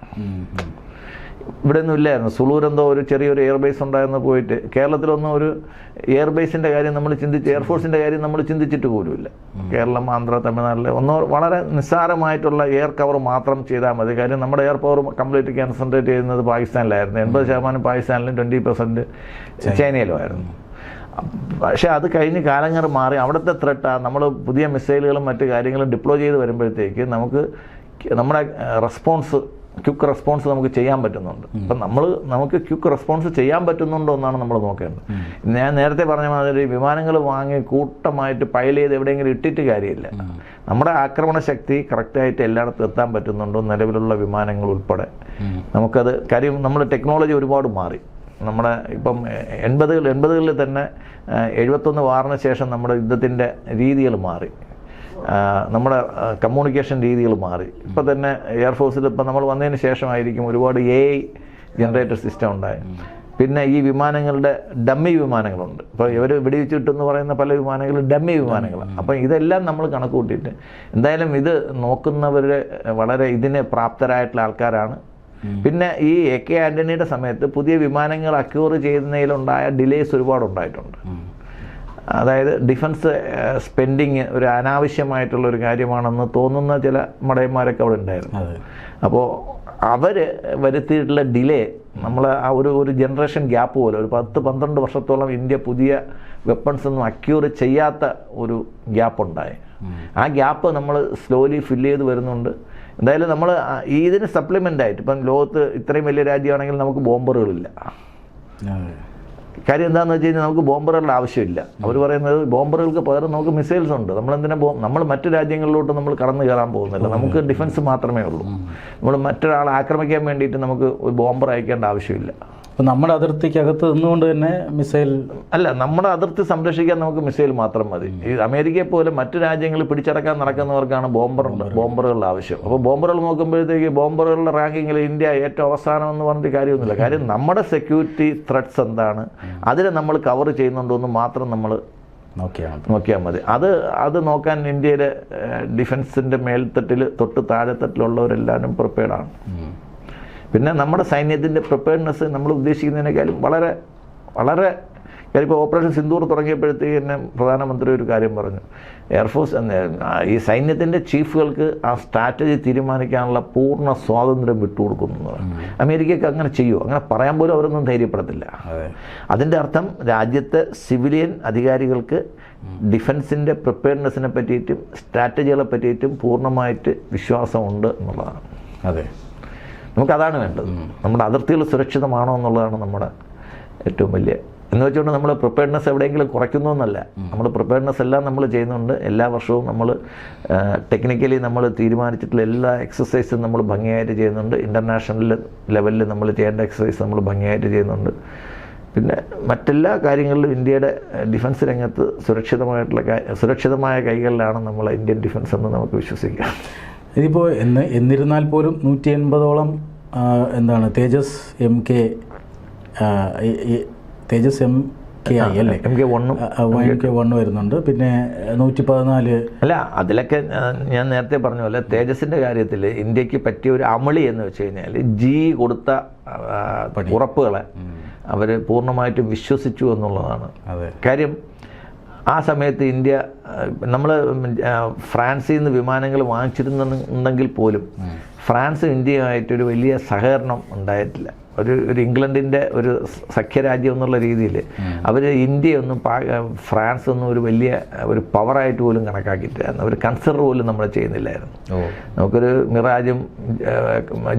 ഇവിടെ ഒന്നും ഇല്ലായിരുന്നു. സുളൂരെന്തോ ഒരു ചെറിയൊരു എയർബേസ് ഉണ്ടായെന്ന് പോയിട്ട് കേരളത്തിലൊന്നും ഒരു എയർബേസിൻ്റെ കാര്യം നമ്മൾ എയർഫോഴ്സിൻ്റെ കാര്യം നമ്മൾ ചിന്തിച്ചിട്ട് പോലുമില്ല. കേരളം, ആന്ധ്ര, തമിഴ്നാട്ടിൽ വളരെ നിസ്സാരമായിട്ടുള്ള എയർ കവർ മാത്രം ചെയ്താൽ മതി. കാര്യം നമ്മുടെ എയർ പവർ കംപ്ലീറ്റ് കോൺസെൻട്രേറ്റ് ചെയ്യുന്നത് പാകിസ്ഥാനിലായിരുന്നു. 80% പാകിസ്ഥാനിലും 20% ചൈനയിലുമായിരുന്നു. പക്ഷേ അത് കഴിഞ്ഞ് കാലങ്ങൾ മാറി അവിടുത്തെ ത്രെട്ടാണ് നമ്മൾ പുതിയ മിസൈലുകളും മറ്റു കാര്യങ്ങളും ഡിപ്ലോയ് ചെയ്ത് വരുമ്പോഴത്തേക്ക് നമ്മുടെ ക്വിക്ക് റെസ്പോൺസ് നമുക്ക് ചെയ്യാൻ പറ്റുന്നുണ്ട്. അപ്പം നമുക്ക് ക്വിക്ക് റെസ്പോൺസ് ചെയ്യാൻ പറ്റുന്നുണ്ടോ എന്നാണ് നമ്മൾ നോക്കേണ്ടത്. ഞാൻ നേരത്തെ പറഞ്ഞ മാതിരി വിമാനങ്ങൾ വാങ്ങി കൂട്ടമായിട്ട് പൈൽ ചെയ്ത് എവിടെയെങ്കിലും ഇട്ടിട്ട് കാര്യമില്ല. നമ്മുടെ ആക്രമണ ശക്തി കറക്റ്റായിട്ട് എല്ലായിടത്തും എത്താൻ പറ്റുന്നുണ്ടോ, നിലവിലുള്ള വിമാനങ്ങൾ ഉൾപ്പെടെ നമുക്കത്. കാര്യം നമ്മൾ ടെക്നോളജി ഒരുപാട് മാറി. നമ്മുടെ ഇപ്പം 80കളിൽ തന്നെ 71 വാറിന് ശേഷം നമ്മുടെ യുദ്ധത്തിൻ്റെ രീതികൾ മാറി, നമ്മുടെ കമ്മ്യൂണിക്കേഷൻ രീതികൾ മാറി. ഇപ്പം തന്നെ എയർഫോഴ്സിൽ ഇപ്പം നമ്മൾ വന്നതിന് ശേഷമായിരിക്കും ഒരുപാട് AI ജനറേറ്റർ സിസ്റ്റം ഉണ്ടായി. പിന്നെ ഈ വിമാനങ്ങളുടെ ഡമ്മി വിമാനങ്ങളുണ്ട്. ഇപ്പോൾ ഇവർ വെടിവെച്ചിട്ടെന്ന് പറയുന്ന പല വിമാനങ്ങളും ഡമ്മി വിമാനങ്ങളാണ്. അപ്പം ഇതെല്ലാം നമ്മൾ കണക്ക് കൂട്ടിയിട്ട് എന്തായാലും ഇത് നോക്കുന്നവർ വളരെ ഇതിന് പ്രാപ്തരായിട്ടുള്ള ആൾക്കാരാണ്. പിന്നെ ഈ AK ആൻ്റണിയുടെ സമയത്ത് പുതിയ വിമാനങ്ങൾ അക്യൂർ ചെയ്യുന്നതിലുണ്ടായ ഡിലേസ് ഒരുപാടുണ്ടായിട്ടുണ്ട്. അതായത് ഡിഫൻസ് സ്പെൻഡിങ് ഒരു അനാവശ്യമായിട്ടുള്ളൊരു കാര്യമാണെന്ന് തോന്നുന്ന ചില മടയന്മാരൊക്കെ അവിടെ ഉണ്ടായിരുന്നു. അപ്പോൾ അവർ വരുത്തിയിട്ടുള്ള ഡിലേ നമ്മൾ ആ ഒരു ജനറേഷൻ ഗ്യാപ്പ് പോലെ ഒരു 10-12 വർഷത്തോളം ഇന്ത്യ പുതിയ വെപ്പൺസ് ഒന്നും അക്യൂർ ചെയ്യാത്ത ഒരു ഗ്യാപ്പ് ഉണ്ടായി. ആ ഗ്യാപ്പ് നമ്മൾ സ്ലോലി ഫില്ല് ചെയ്ത് വരുന്നുണ്ട്. എന്തായാലും നമ്മൾ ഇതിന് സപ്ലിമെൻ്റ് ആയിട്ട് ഇപ്പം ലോകത്ത് ഇത്രയും വലിയ രാജ്യമാണെങ്കിൽ നമുക്ക് ബോംബറുകളില്ല. കാര്യം എന്താണെന്ന് വെച്ച് കഴിഞ്ഞാൽ നമുക്ക് ബോംബറുകളുടെ ആവശ്യമില്ല. അവർ പറയുന്നത് ബോംബറുകൾക്ക് പകരം നമുക്ക് മിസൈൽസ് ഉണ്ട്. നമ്മൾ മറ്റു രാജ്യങ്ങളിലോട്ട് നമ്മൾ കടന്നു കയറാൻ പോകുന്നില്ല. നമുക്ക് ഡിഫൻസ് മാത്രമേ ഉള്ളൂ. നമ്മൾ മറ്റൊരാളെ ആക്രമിക്കാൻ വേണ്ടിയിട്ട് നമുക്ക് ഒരു ബോംബർ അയക്കേണ്ട ആവശ്യമില്ല.
അപ്പോൾ നമ്മുടെ അതിർത്തിക്കകത്ത് നിന്നുകൊണ്ട് തന്നെ മിസൈൽ
അല്ല, നമ്മുടെ അതിർത്തി സംരക്ഷിക്കാൻ നമുക്ക് മിസൈൽ മാത്രം മതി. ഈ അമേരിക്കയെ പോലെ മറ്റു രാജ്യങ്ങളിൽ പിടിച്ചടക്കാൻ നടക്കുന്നവർക്കാണ് ബോംബറുകളുടെ ആവശ്യം. അപ്പോൾ ബോംബറുകൾ നോക്കുമ്പോഴത്തേക്ക് ബോംബറുകളുടെ റാങ്കിങ്ങിൽ ഇന്ത്യ ഏറ്റവും അവസാനം എന്ന് പറഞ്ഞിട്ട് കാര്യമൊന്നുമില്ല. കാര്യം നമ്മുടെ സെക്യൂരിറ്റി ത്രെറ്റ്സ് എന്താണ്, അതിനെ നമ്മൾ കവർ ചെയ്യുന്നുണ്ടോ എന്ന് മാത്രം നമ്മൾ നോക്കിയാൽ മതി. അത് നോക്കാൻ ഇന്ത്യയിലെ ഡിഫൻസിൻ്റെ മേൽത്തട്ടിൽ തൊട്ട് താഴെത്തട്ടിലുള്ളവരെല്ലാവരും പ്രിപ്പയർഡാണ്. പിന്നെ നമ്മുടെ സൈന്യത്തിൻ്റെ പ്രിപ്പയർനെസ് നമ്മൾ ഉദ്ദേശിക്കുന്നതിനേക്കാളും വളരെ വളരെ കാര്യം ഇപ്പോൾ ഓപ്പറേഷൻ സിന്ദൂർ തുടങ്ങിയപ്പോഴത്തേക്ക് തന്നെ പ്രധാനമന്ത്രി ഒരു കാര്യം പറഞ്ഞു, എയർഫോഴ്സ് ഈ സൈന്യത്തിൻ്റെ ചീഫുകൾക്ക് ആ സ്ട്രാറ്റജി തീരുമാനിക്കാനുള്ള പൂർണ്ണ സ്വാതന്ത്ര്യം വിട്ടുകൊടുക്കുന്നു. അമേരിക്കയ്ക്ക് അങ്ങനെ ചെയ്യുമോ? അങ്ങനെ പറയാൻ പോലും അവരൊന്നും ധൈര്യപ്പെടത്തില്ല. അതിൻ്റെ അർത്ഥം രാജ്യത്തെ സിവിലിയൻ അധികാരികൾക്ക് ഡിഫൻസിൻ്റെ പ്രിപ്പയർനെസ്സിനെ പറ്റിയിട്ടും സ്ട്രാറ്റജികളെ പറ്റിയിട്ടും പൂർണ്ണമായിട്ട് വിശ്വാസമുണ്ട് എന്നുള്ളതാണ്.
അതെ,
നമുക്കതാണ് വേണ്ടത്. നമ്മുടെ അതിർത്തികൾ സുരക്ഷിതമാണോ എന്നുള്ളതാണ് നമ്മുടെ ഏറ്റവും വലിയ എന്ന് വെച്ചുകൊണ്ട് നമ്മൾ പ്രിപ്പയർനെസ് എവിടെയെങ്കിലും കുറയ്ക്കുന്നു എന്നല്ല. നമ്മൾ പ്രിപ്പയർനെസ് എല്ലാം നമ്മൾ ചെയ്യുന്നുണ്ട്. എല്ലാ വർഷവും നമ്മൾ ടെക്നിക്കലി നമ്മൾ തീരുമാനിച്ചിട്ടുള്ള എല്ലാ എക്സസൈസും നമ്മൾ ഭംഗിയായിട്ട് ചെയ്യുന്നുണ്ട്. ഇൻ്റർനാഷണൽ ലെവലിൽ നമ്മൾ ചെയ്യേണ്ട എക്സസൈസ് നമ്മൾ ഭംഗിയായിട്ട് ചെയ്യുന്നുണ്ട്. പിന്നെ മറ്റെല്ലാ കാര്യങ്ങളിലും ഇന്ത്യയുടെ ഡിഫൻസ് രംഗത്ത് സുരക്ഷിതമായ കൈകളിലാണ് നമ്മളെ ഇന്ത്യൻ ഡിഫൻസ് എന്ന് നമുക്ക് വിശ്വസിക്കാം.
ഇതിപ്പോൾ എന്നിരുന്നാൽ പോലും 180ഓളം എന്താണ് തേജസ് MKI അല്ലേ, MK1 വരുന്നുണ്ട്. പിന്നെ 114
അല്ല, അതിലൊക്കെ ഞാൻ നേരത്തെ പറഞ്ഞ പോലെ തേജസിൻ്റെ കാര്യത്തിൽ ഇന്ത്യക്ക് പറ്റിയ ഒരു അമളി എന്ന് വെച്ച് കഴിഞ്ഞാൽ കൊടുത്ത ഉറപ്പുകളെ അവർ പൂർണ്ണമായിട്ടും വിശ്വസിച്ചു എന്നുള്ളതാണ് കാര്യം. ആ സമയത്ത് ഇന്ത്യ നമ്മൾ ഫ്രാൻസിൽ നിന്ന് വിമാനങ്ങൾ വാങ്ങിച്ചിരുന്നുണ്ടെങ്കിൽ പോലും ഫ്രാൻസ് ഇന്ത്യയുമായിട്ടൊരു വലിയ സഹകരണം ഉണ്ടായിട്ടില്ല. ഒരു ഇംഗ്ലണ്ടിൻ്റെ ഒരു സഖ്യരാജ്യം എന്നുള്ള രീതിയിൽ അവർ ഇന്ത്യയൊന്നും ഫ്രാൻസ് ഒന്നും ഒരു വലിയ ഒരു പവറായിട്ട് പോലും കണക്കാക്കിയിട്ടില്ലായിരുന്നു. ഒരു കൺസിഡർ പോലും നമ്മൾ ചെയ്യുന്നില്ലായിരുന്നു. നമുക്കൊരു മിറാജും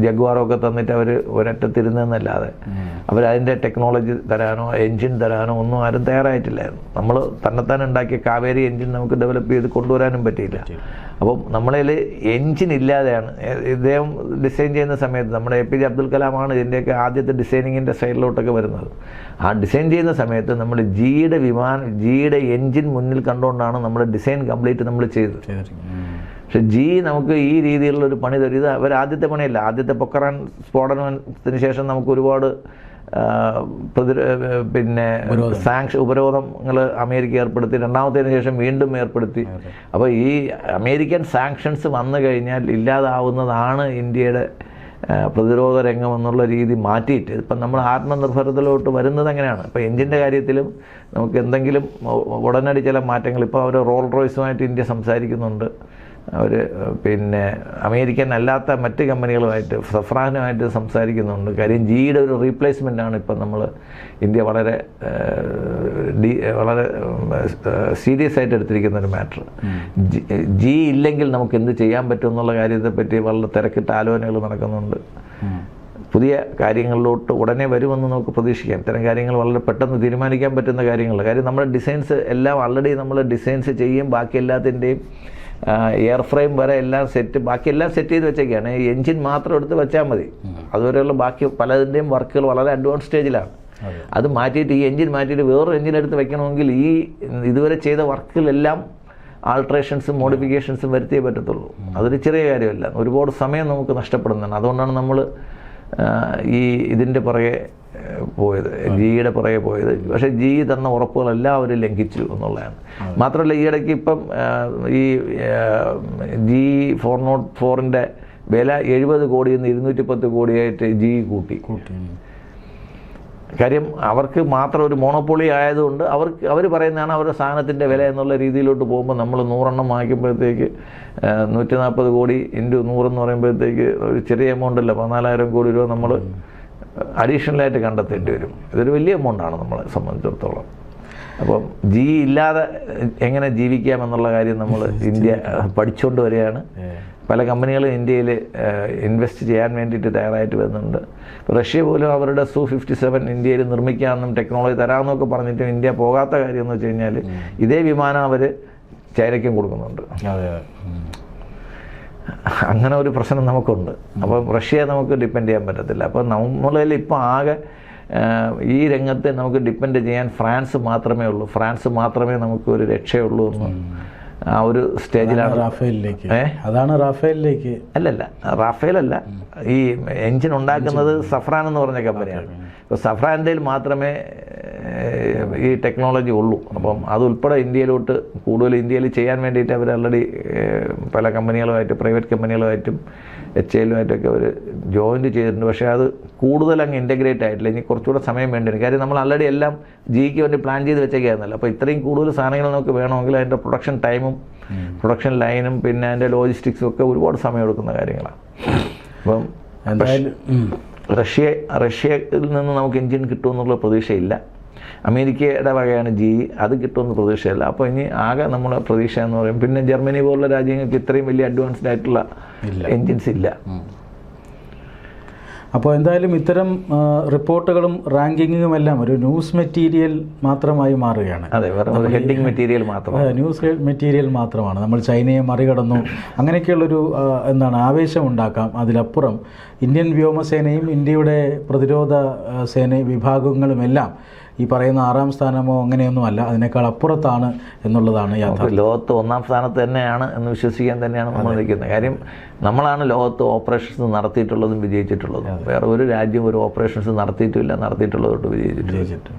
ജഗ്വാറും ഒക്കെ തന്നിട്ട് അവർ ഒരറ്റത്തിരുന്നതെന്നല്ലാതെ അവരതിൻ്റെ ടെക്നോളജി തരാനോ എൻജിൻ തരാനോ ഒന്നും ആരും തയ്യാറായിട്ടില്ലായിരുന്നു. നമ്മൾ തന്നെത്താൻ ഉണ്ടാക്കിയ കാവേരി എൻജിൻ നമുക്ക് ഡെവലപ്പ് ചെയ്ത് കൊണ്ടുവരാനും പറ്റിയില്ല. അപ്പം നമ്മളതിൽ എൻജിൻ ഇല്ലാതെയാണ് ഇദ്ദേഹം ഡിസൈൻ ചെയ്യുന്ന സമയത്ത് നമ്മുടെ APJ അബ്ദുൽ കലാമാണ് ഇതിൻ്റെയൊക്കെ ആദ്യത്തെ ഡിസൈനിങ്ങിൻ്റെ സൈഡിലോട്ടൊക്കെ വരുന്നത്. ആ ഡിസൈൻ ചെയ്യുന്ന സമയത്ത് നമ്മൾ ജിയുടെ എൻജിൻ മുന്നിൽ കണ്ടുകൊണ്ടാണ് നമ്മുടെ ഡിസൈൻ കംപ്ലീറ്റ് നമ്മൾ ചെയ്തത്. പക്ഷെ നമുക്ക് ഈ രീതിയിലുള്ളൊരു പണി തരും. ഇത് അവർ ആദ്യത്തെ പണിയല്ല. ആദ്യത്തെ പൊക്രാൻ സ്ഫോടനത്തിന് ശേഷം നമുക്ക് ഒരുപാട് പിന്നെ ഉപരോധങ്ങൾ അമേരിക്ക ഏർപ്പെടുത്തി. രണ്ടാമത്തതിന് ശേഷം വീണ്ടും ഏർപ്പെടുത്തി. അപ്പോൾ ഈ അമേരിക്കൻ സാങ്ഷൻസ് വന്നു കഴിഞ്ഞാൽ ഇല്ലാതാവുന്നതാണ് ഇന്ത്യയുടെ പ്രതിരോധ രംഗം എന്നുള്ള രീതി മാറ്റിയിട്ട് ഇപ്പം നമ്മൾ ആത്മനിർഭരതയിലോട്ട് വരുന്നത് അങ്ങനെയാണ്. ഇപ്പോൾ എൻജിൻ്റെ കാര്യത്തിലും നമുക്ക് എന്തെങ്കിലും ഉടനടി ചില മാറ്റങ്ങൾ ഇപ്പോൾ അവർ റോൾസ് റോയ്സുമായിട്ട് ഇന്ത്യ സംസാരിക്കുന്നുണ്ട്. അവർ പിന്നെ അമേരിക്കൻ അല്ലാത്ത മറ്റ് കമ്പനികളുമായിട്ട് സഫ്രാനുമായിട്ട് സംസാരിക്കുന്നുണ്ട്. കാര്യം ജിയുടെ ഒരു റീപ്ലേസ്മെൻ്റാണ് ഇപ്പം നമ്മൾ ഇന്ത്യ വളരെ സീരിയസ് ആയിട്ട് എടുത്തിരിക്കുന്ന ഒരു മാറ്റർ. ജി ഇല്ലെങ്കിൽ നമുക്ക് എന്ത് ചെയ്യാൻ പറ്റും എന്നുള്ള കാര്യത്തെപ്പറ്റി വളരെ തിരക്കിട്ട ആലോചനകൾ നടക്കുന്നുണ്ട്. പുതിയ കാര്യങ്ങളിലോട്ട് ഉടനെ വരുമെന്ന് നമുക്ക് പ്രതീക്ഷിക്കാം. ഇത്തരം കാര്യങ്ങൾ വളരെ പെട്ടെന്ന് തീരുമാനിക്കാൻ പറ്റുന്ന കാര്യങ്ങൾ. കാര്യം നമ്മുടെ ഡിസൈൻസ് എല്ലാം ഓൾറെഡി നമ്മൾ ഡിസൈൻസ് ചെയ്യും. ബാക്കി എല്ലാത്തിൻ്റെയും എയർ ഫ്രെയിം വരെ എല്ലാം ബാക്കിയെല്ലാം സെറ്റ് ചെയ്ത് വെച്ചേക്കാണ്. ഈ എൻജിൻ മാത്രം എടുത്ത് വെച്ചാൽ മതി. അതുവരെയുള്ള ബാക്കി പലതിൻ്റെയും വർക്കുകൾ വളരെ അഡ്വാൻസ് സ്റ്റേജിലാണ്. അത് മാറ്റിയിട്ട് ഈ എൻജിൻ മാറ്റിയിട്ട് വേറൊരു എൻജിൻ എടുത്ത് വെക്കണമെങ്കിൽ ഇതുവരെ ചെയ്ത വർക്കുകളെല്ലാം ആൾട്രേഷൻസും മോഡിഫിക്കേഷൻസും വരുത്തിയേ പറ്റത്തുള്ളൂ. അതൊരു ചെറിയ കാര്യമല്ല. ഒരുപാട് സമയം നമുക്ക് നഷ്ടപ്പെടുന്നതാണ്. അതുകൊണ്ടാണ് നമ്മൾ ഇതിൻ്റെ പുറകെ പോയത്, ജിയുടെ പുറകെ പോയത്. പക്ഷേ ജി തന്ന ഉറപ്പുകളെല്ലാം അവർ ലംഘിച്ചു എന്നുള്ളതാണ്. മാത്രമല്ല ഈയിടയ്ക്ക് ഇപ്പം ഈ G404 വില 70 കോടിയിൽ നിന്ന് 210 കോടിയായിട്ട് ജി കൂട്ടി. കാര്യം അവർക്ക് മാത്രം ഒരു മോണോപ്പൊളി ആയതുകൊണ്ട് അവർ പറയുന്നതാണ് അവരുടെ സാധനത്തിൻ്റെ വില എന്നുള്ള രീതിയിലോട്ട് പോകുമ്പോൾ നമ്മൾ 100 എണ്ണം വാങ്ങിക്കുമ്പോഴത്തേക്ക് 140 കോടി ഇൻറ്റു 100 എന്ന് പറയുമ്പോഴത്തേക്ക് ഒരു ചെറിയ എമൗണ്ട് അല്ല. 14,000 കോടി രൂപ നമ്മൾ അഡീഷണലായിട്ട് കണ്ടെത്തേണ്ടി വരും. ഇതൊരു വലിയ എമൗണ്ടാണ് നമ്മളെ സംബന്ധിച്ചിടത്തോളം. അപ്പം ജി ഇല്ലാതെ എങ്ങനെ ജീവിക്കാമെന്നുള്ള കാര്യം നമ്മൾ ഇന്ത്യ പഠിച്ചുകൊണ്ട് വരികയാണ്. പല കമ്പനികളും ഇന്ത്യയിൽ ഇൻവെസ്റ്റ് ചെയ്യാൻ വേണ്ടിയിട്ട് തയ്യാറായിട്ട് വരുന്നുണ്ട്. റഷ്യ പോലും അവരുടെ Su-57 ഇന്ത്യയിൽ നിർമ്മിക്കാമെന്നും ടെക്നോളജി തരാമെന്നൊക്കെ പറഞ്ഞിട്ടും ഇന്ത്യ പോകാത്ത കാര്യം എന്ന് വെച്ച് കഴിഞ്ഞാൽ ഇതേ വിമാനം അവർ ചൈനയ്ക്കും കൊടുക്കുന്നുണ്ട്. അങ്ങനെ ഒരു പ്രശ്നം നമുക്കുണ്ട്. അപ്പം റഷ്യയെ നമുക്ക് ഡിപ്പെൻഡ് ചെയ്യാൻ പറ്റത്തില്ല. അപ്പം നമ്മളിൽ ഇപ്പോൾ ആകെ ഈ രംഗത്തെ നമുക്ക് ഡിപ്പെൻഡ് ചെയ്യാൻ ഫ്രാൻസ് മാത്രമേ ഉള്ളൂ. ഫ്രാൻസ് മാത്രമേ നമുക്ക് ഒരു രക്ഷയുള്ളൂ എന്ന് ആ ഒരു സ്റ്റേജിലാണ്.
റാഫേലിലേക്ക്
അല്ലല്ല, റാഫേലല്ല. ഈ എൻജിൻ ഉണ്ടാക്കുന്നത് സഫ്രാൻ എന്ന് പറഞ്ഞ കമ്പനിയാണ്. ഇപ്പോൾ സഫ്രാൻ്റെ മാത്രമേ ഈ ടെക്നോളജി ഉള്ളൂ. അപ്പം അതുൾപ്പെടെ ഇന്ത്യയിലോട്ട് കൂടുതൽ ഇന്ത്യയിൽ ചെയ്യാൻ വേണ്ടിയിട്ട് അവർ ഓൾറെഡി പല കമ്പനികളുമായിട്ട് പ്രൈവറ്റ് കമ്പനികളുമായിട്ടും HAL-ഉമായിട്ടൊക്കെ അവർ ജോയിൻറ്റ് ചെയ്തിട്ടുണ്ട്. പക്ഷേ അത് കൂടുതൽ അങ്ങ് ഇൻ്റഗ്രേറ്റ് ആയിട്ടില്ല. ഇനി കുറച്ചുകൂടെ സമയം വേണ്ടി വരും. കാര്യം നമ്മൾ ഓൾറെഡി എല്ലാം ജിക്ക് വേണ്ടി പ്ലാൻ ചെയ്ത് വെച്ചേക്കായിരുന്നല്ലോ. അപ്പോൾ ഇത്രയും കൂടുതൽ സാധനങ്ങൾ നമുക്ക് വേണമെങ്കിൽ അതിൻ്റെ പ്രൊഡക്ഷൻ ടൈമും പ്രൊഡക്ഷൻ ലൈനും പിന്നെ അതിൻ്റെ ലോജിസ്റ്റിക്സും ഒക്കെ ഒരുപാട് സമയം എടുക്കുന്ന കാര്യങ്ങളാണ്. അപ്പം
എന്തായാലും
റഷ്യയിൽ നിന്ന് നമുക്ക് എൻജിൻ കിട്ടുമെന്നുള്ള പ്രതീക്ഷയില്ല. അമേരിക്കയുടെ വകയാണ് ജി, അത് കിട്ടുമെന്ന് പ്രതീക്ഷയില്ല. അപ്പോൾ ഇനി ആകെ നമ്മുടെ പ്രതീക്ഷ എന്ന് പറയും പിന്നെ ജർമ്മനി പോലുള്ള രാജ്യങ്ങൾക്ക് ഇത്രയും വലിയ അഡ്വാൻസ്ഡ് ആയിട്ടുള്ള എൻജിൻസ് ഇല്ല.
അപ്പോൾ എന്തായാലും ഇത്തരം റിപ്പോർട്ടുകളും റാങ്കിങ്ങും എല്ലാം ഒരു ന്യൂസ് മെറ്റീരിയൽ മാത്രമായി മാറുകയാണ്.
അതെ, വെറും ഹെഡിങ് മെറ്റീരിയൽ മാത്രമാണ്,
ന്യൂസ് മെറ്റീരിയൽ മാത്രമാണ്. നമ്മൾ ചൈനയെ മറികടന്നു അങ്ങനെയൊക്കെയുള്ളൊരു ആവേശം ഉണ്ടാക്കാം. അതിലപ്പുറം ഇന്ത്യൻ വ്യോമസേനയും ഇന്ത്യയുടെ പ്രതിരോധ സേന വിഭാഗങ്ങളുമെല്ലാം ഈ പറയുന്ന 6ാം സ്ഥാനമോ അങ്ങനെയൊന്നും അല്ല, അതിനേക്കാൾ അപ്പുറത്താണ് എന്നുള്ളതാണ് യാഥാർത്ഥ്യം.
ലോകത്ത് 1ാം സ്ഥാനത്ത് തന്നെയാണ് എന്ന് വിശ്വസിക്കാൻ തന്നെയാണ് നമ്മൾ നിൽക്കുന്നത്. കാര്യം നമ്മളാണ് ലോകത്ത് ഓപ്പറേഷൻസ് നടത്തിയിട്ടുള്ളതും വിജയിച്ചിട്ടുള്ളതും. വേറെ ഒരു രാജ്യം ഒരു ഓപ്പറേഷൻസ് നടത്തിയിട്ടുമില്ല, നടത്തിയിട്ടുള്ളതൊട്ട് വിജയിച്ചിട്ടുണ്ട്.